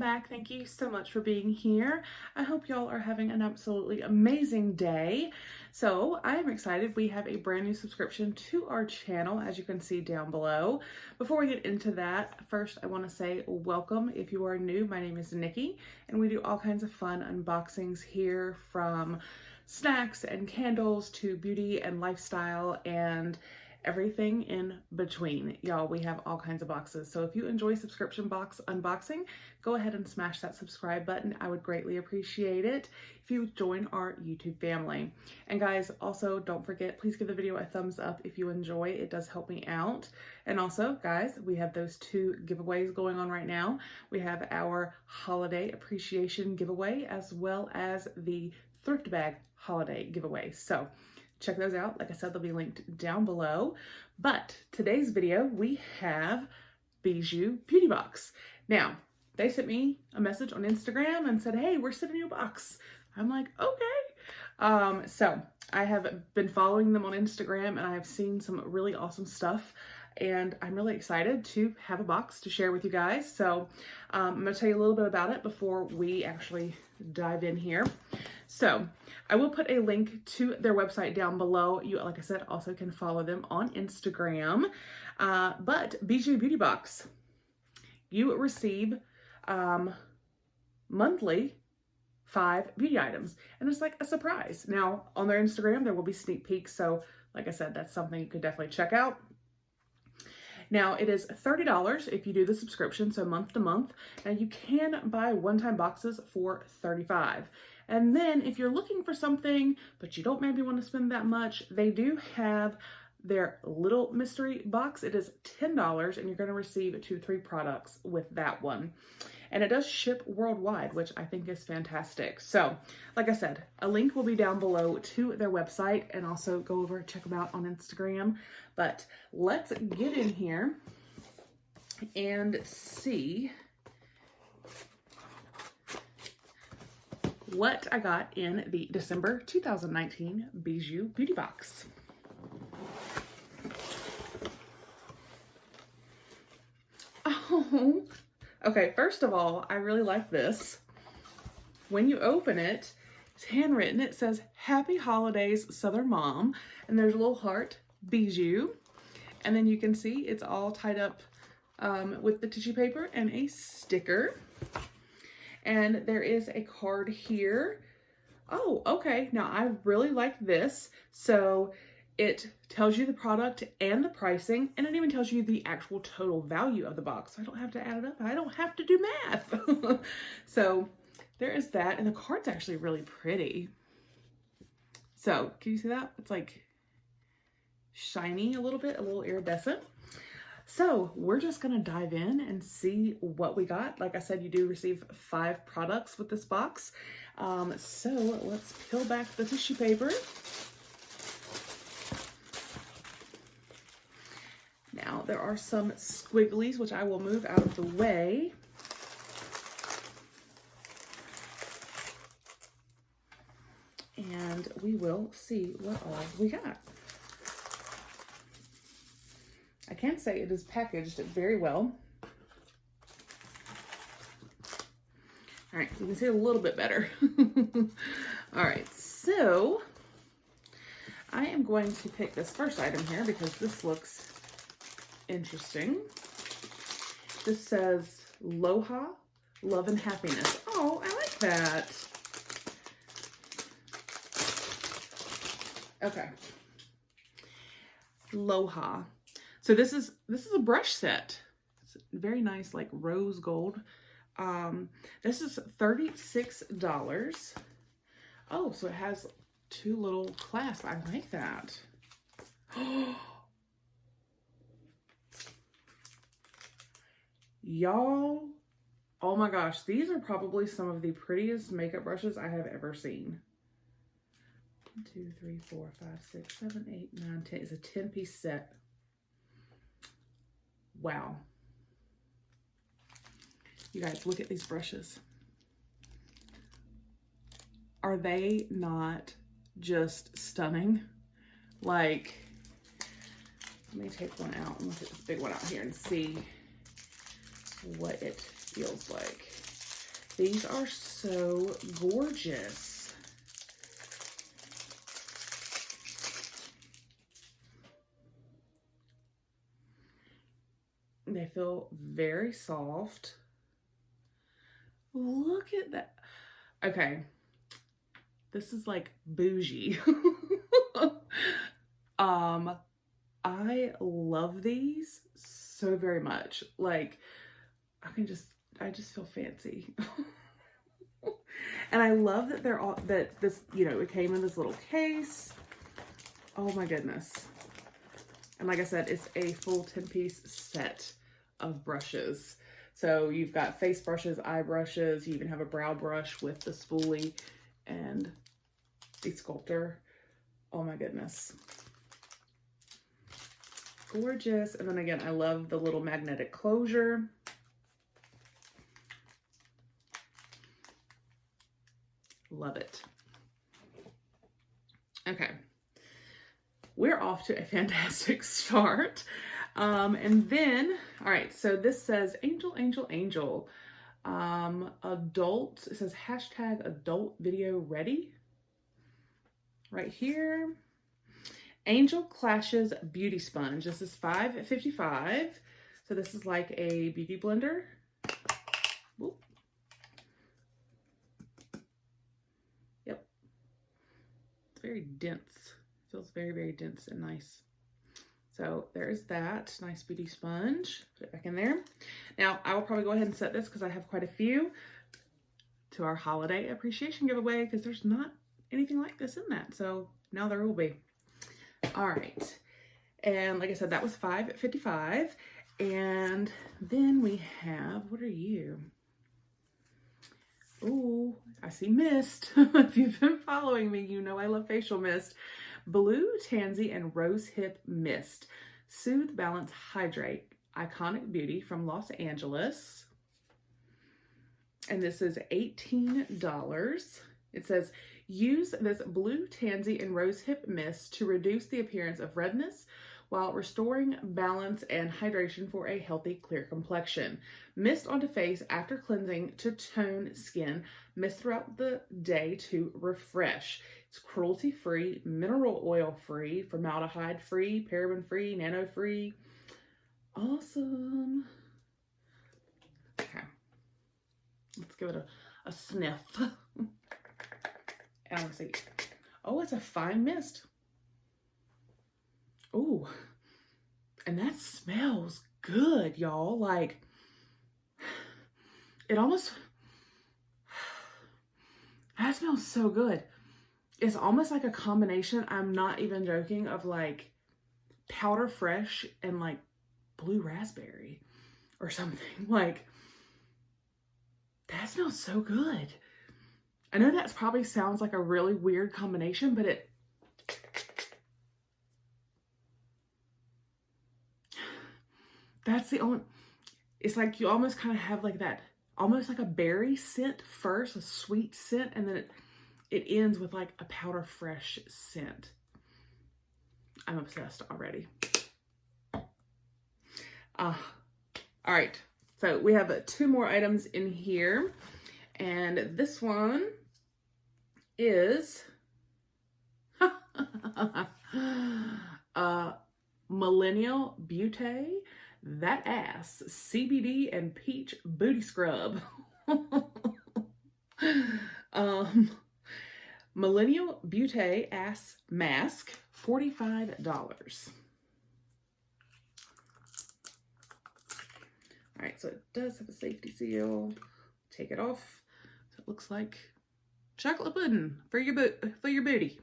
back. Thank you so much for being here. I hope y'all are having an absolutely amazing day. So I'm excited. We have a brand new subscription to our channel, as you can see down below. Before we get into that, first I want to say welcome. If you are new, my name is Nikki, and we do all kinds of fun unboxings here, from snacks and candles to beauty and lifestyle and everything in between. Y'all, we have all kinds of boxes. So if you enjoy subscription box unboxing, go ahead and smash that subscribe button. I would greatly appreciate it if you join our YouTube family. And guys, also don't forget, please give the video a thumbs up if you enjoy. It does help me out. And also, guys, we have those two giveaways going on right now. We have our holiday appreciation giveaway, as well as the thrift bag holiday giveaway. So check those out. Like I said, they'll be linked down below. But today's video, we have Bijou Beauty Box. Now, they sent me a message on Instagram and said, hey, we're sending you a box. I'm like, okay. So I have been following them on Instagram, and I have seen some really awesome stuff, and I'm really excited to have a box to share with you guys. So I'm going to tell you a little bit about it before we actually dive in here. So I will put a link to their website down below. You, like I said, also can follow them on Instagram. But Bijou Beauty Box, you receive monthly 5 beauty items, and it's like a surprise. Now on their Instagram, there will be sneak peeks. So like I said, that's something you could definitely check out. Now it is $30 if you do the subscription, so month to month, and you can buy one-time boxes for $35. And then if you're looking for something, but you don't maybe want to spend that much, they do have their little mystery box. It is $10, and you're going to receive 2 to 3 products with that one. And it does ship worldwide, which I think is fantastic. So, like I said, a link will be down below to their website, and also go over and check them out on Instagram. But let's get in here and see what I got in the December 2019 Bijou Beauty Box. Oh, okay, first of all, I really like this. When you open it, it's handwritten. It says, Happy Holidays, Southern Mom. And there's a little heart, Bijou. And then you can see it's all tied up with the tissue paper and a sticker. And there is a card here. Oh, okay. Now I really like this. So it tells you the product and the pricing, and it even tells you the actual total value of the box. So I don't have to add it up. I don't have to do math. So there is that. And the card's actually really pretty. So can you see that? It's like shiny a little bit, a little iridescent. So we're just going to dive in and see what we got. Like I said, you do receive 5 products with this box. So let's peel back the tissue paper. Now there are some squigglies, which I will move out of the way. And we will see what all we got. I can say it is packaged very well. All right, so you can see a little bit better. All right, so I am going to pick this first item here because this looks interesting. This says Aloha, Love and Happiness. Oh, I like that. Okay. Aloha. So this is a brush set. It's very nice, like rose gold. This is $36. Oh, so it has 2 little clasps. I like that. Y'all, oh my gosh, these are probably some of the prettiest makeup brushes I have ever seen. 1, 2, 3, 4, 5, 6, 7, 8, 9, 10. It's a 10-piece set. Wow. You guys, look at these brushes. Are they not just stunning? Like, let me take one out and look at this big one out here and see what it feels like. These are so gorgeous. They feel very soft. Look at that. Okay. This is like bougie. I love these so very much. Like, I just feel fancy. And I love that they're all, that this, you know, it came in this little case. Oh my goodness. And like I said, it's a full 10-piece set of brushes. So you've got face brushes, eye brushes, you even have a brow brush with the spoolie and the sculptor. Oh my goodness. Gorgeous. And then again, I love the little magnetic closure. Love it. Okay. We're off to a fantastic start. And then, all right, so this says Angel, Angel, Angel. Adult, it says hashtag adult video ready. Right here. Angel Clashes Beauty Sponge. This is $5.55. So this is like a beauty blender. Whoop. Yep. It's very dense. Feels very, very dense and nice. So there's that nice beauty sponge. Put it back in there. Now I will probably go ahead and set this because I have quite a few to our holiday appreciation giveaway because there's not anything like this in that. So now there will be. All right. And like I said, that was $5.55. And then we have, what are you? Oh, I see mist. If you've been following me, you know I love facial mist. Blue Tansy and Rose Hip Mist. Soothe, Balance, Hydrate. Iconic Beauty from Los Angeles. And this is $18. It says, use this Blue Tansy and Rose Hip Mist to reduce the appearance of redness while restoring balance and hydration for a healthy, clear complexion. Mist onto face after cleansing to tone skin. Mist throughout the day to refresh. It's cruelty-free, mineral oil-free, formaldehyde-free, paraben-free, nano-free. Awesome. Okay. Let's give it a sniff. And let's see. Oh, it's a fine mist. Oh, and that smells good, y'all. Like, it almost, that smells so good. It's almost like a combination, I'm not even joking, of like powder fresh and like blue raspberry or something. Like, that smells so good. I know that probably sounds like a really weird combination, but that's the only, it's like you almost kind of have like that, almost like a berry scent first, a sweet scent, and then it ends with like a powder fresh scent. I'm obsessed already. All right, so we have 2 more items in here, and this one is Millennial Beauty That Ass CBD and Peach Booty Scrub. Millennial Beauty Ass Mask, $45. All right, so it does have a safety seal. Take it off. So it looks like chocolate pudding for your booty.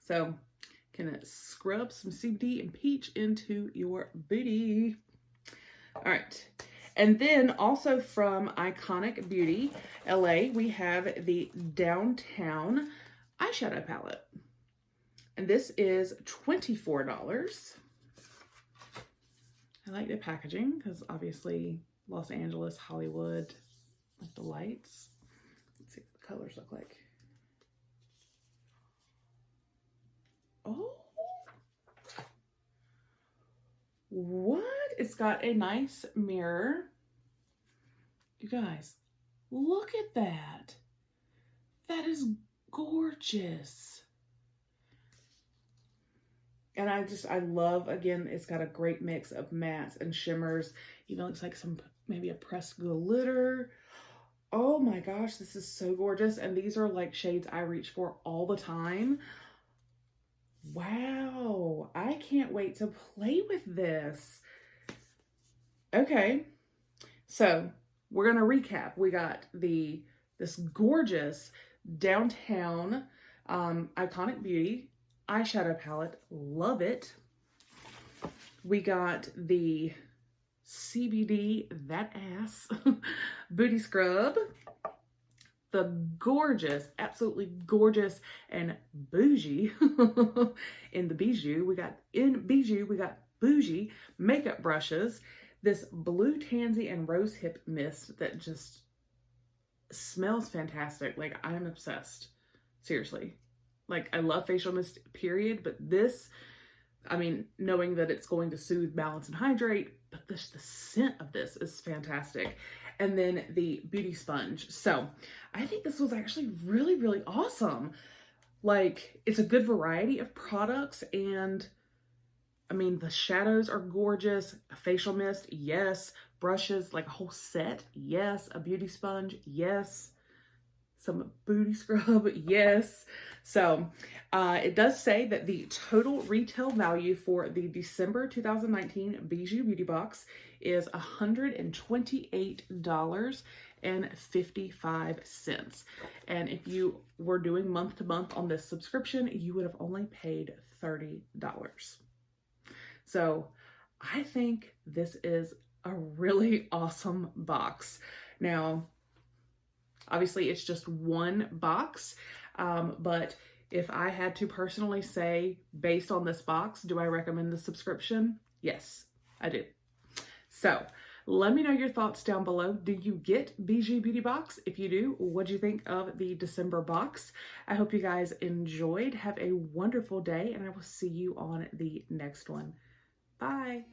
So can scrub some CBD and peach into your booty. All right. And then also from Iconic Beauty LA, we have the Downtown eyeshadow palette. And this is $24. I like the packaging because obviously Los Angeles, Hollywood, like the lights. Let's see what the colors look like. Oh, what? It's got a nice mirror You guys, look at that. That is gorgeous. And I love, again, it's got a great mix of mattes and shimmers. Even looks like maybe a pressed glitter. Oh my gosh, this is so gorgeous. And these are like shades I reach for all the time. Wow, I can't wait to play with this. Okay, so we're gonna recap. We got this gorgeous Downtown Iconic Beauty eyeshadow palette. Love it. We got the CBD That Ass Booty Scrub. The gorgeous, absolutely gorgeous and bougie in the Bijou. We got bougie makeup brushes. This blue tansy and rose hip mist that just smells fantastic. Like, I'm obsessed. Seriously. Like, I love facial mist, period. But this, I mean, knowing that it's going to soothe, balance, and hydrate, but the scent of this is fantastic. And then the beauty sponge. So I think this was actually really, really awesome. Like, it's a good variety of products, and I mean, the shadows are gorgeous. A facial mist, yes. Brushes, like a whole set, yes. A beauty sponge, yes. Some booty scrub, yes. So it does say that the total retail value for the December 2019 Bijou Beauty Box is $128.55. And if you were doing month to month on this subscription, you would have only paid $30. So I think this is a really awesome box. Now, obviously it's just one box, but if I had to personally say, based on this box, do I recommend the subscription? Yes, I do. So let me know your thoughts down below. Do you get Bijou Beauty Box? If you do, what do you think of the December box? I hope you guys enjoyed. Have a wonderful day, and I will see you on the next one. Bye.